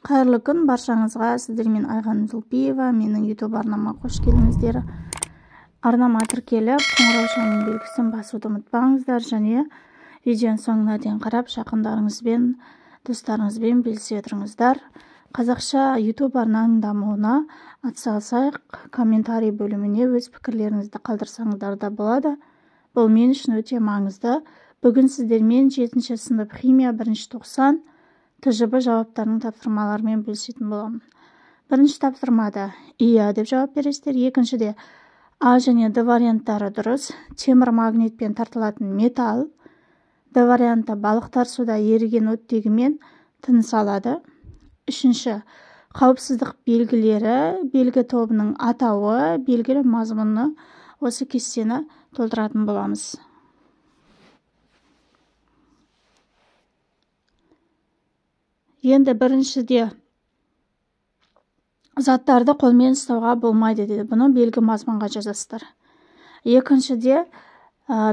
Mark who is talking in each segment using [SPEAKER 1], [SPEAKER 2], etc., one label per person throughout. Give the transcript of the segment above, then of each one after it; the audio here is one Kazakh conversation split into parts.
[SPEAKER 1] Қайырлы күн баршаңызға, сіздермен Айған Жылпиева, менің YouTube арнама қош келдіңіздер. Арнама тіркеліп, қоңырау шамның белгісін басуды ұмытпаңыздар, және видеоның соңына дейін қарап, жақындарыңызбен, достарыңызбен бөлісе отырыңыздар. Қазақша YouTube арнаның дамуына атсалысайық. Комментарий бөліміне өз пікірлеріңізді қалдырсаңыздар да болады. Бұл мен үшін өте маңызды. Бүгін сіздермен 7-ші сынып химия 1-90 ТЖБ жауаптарының тапсырмаларымен бөлісетін боламын. Бірінші тапсырмада иә деп жауап бересіздер. Екіншіде А және Д варианттары дұрыс. Темір магнитпен тартылатын металл. Д варианты балықтар суда еріген оттегімен тыныс алады. Үшінші қауіпсіздік белгілері, белгі тобының атауы, белгілі мазмұны. Осы кестені толтыратын боламыз. Енді біріншіде заттарды қолмен ұстауға болмайды деді. Бұны белгі мазмұнға жазасыздар. Екіншіде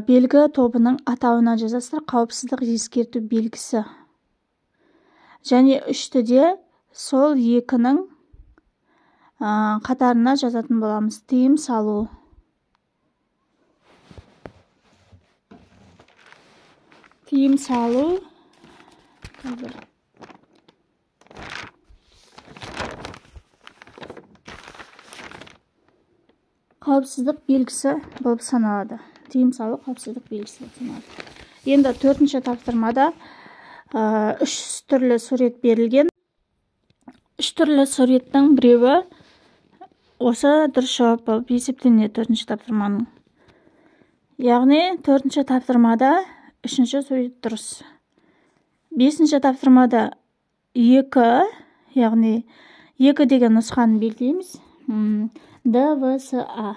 [SPEAKER 1] белгі тобының атауына жазасыздар. Қауіпсіздік ескерту белгісі. Және үштіде сол екінің қатарына жазатын боламыз. Тыйым салу. Тыйым салу. Қауіпсіздік белгісі болып саналады. Тыйым салу қауіпсіздік белгісі болып саналады. Енді төртінші тапсырмада үш түрлі сурет берілген. Үш түрлі суреттің біреуі осы дұрыс жауап болып есептелінеді төртінші тапсырманың. Яғни төртінші тапсырмада үшінші сурет дұрыс. Бесінші тапсырмада екі, яғни екі деген нұсқаны белгілейміз. ДВСА.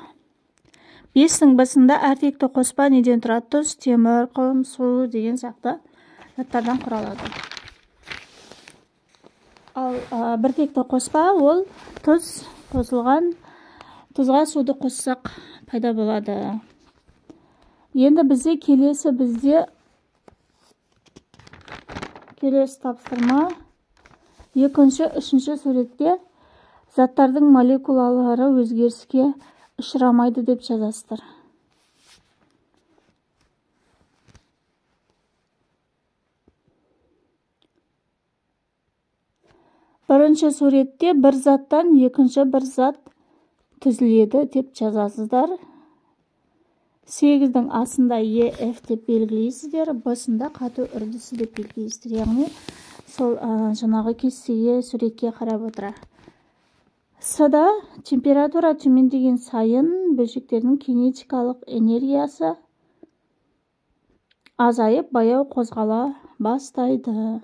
[SPEAKER 1] Бестің басында әртекті қоспа неден тұрады? Тұз, темір, құм, су деген сияқты заттардан құралады. Ал біртекті қоспа ол тұз, қосылған тұзға суды қоссақ пайда болады. Енді келесі тапсырма екінші, үшінші суретте заттардың молекулалары өзгеріске ұшырамайды деп жазасыздар. Бірінші суретте бір заттан екінші бір зат түзіледі деп жазасыздар. 8-дің астында EF деп белгілейсіздер, басында қату үрдісі деп белгілейсіздер. Яғни сол жаңағы кестеге суретке қарап отыра. С-да температура төмендеген сайын бөлшектердің кинетикалық энергиясы азайып, баяу қозғала бастайды.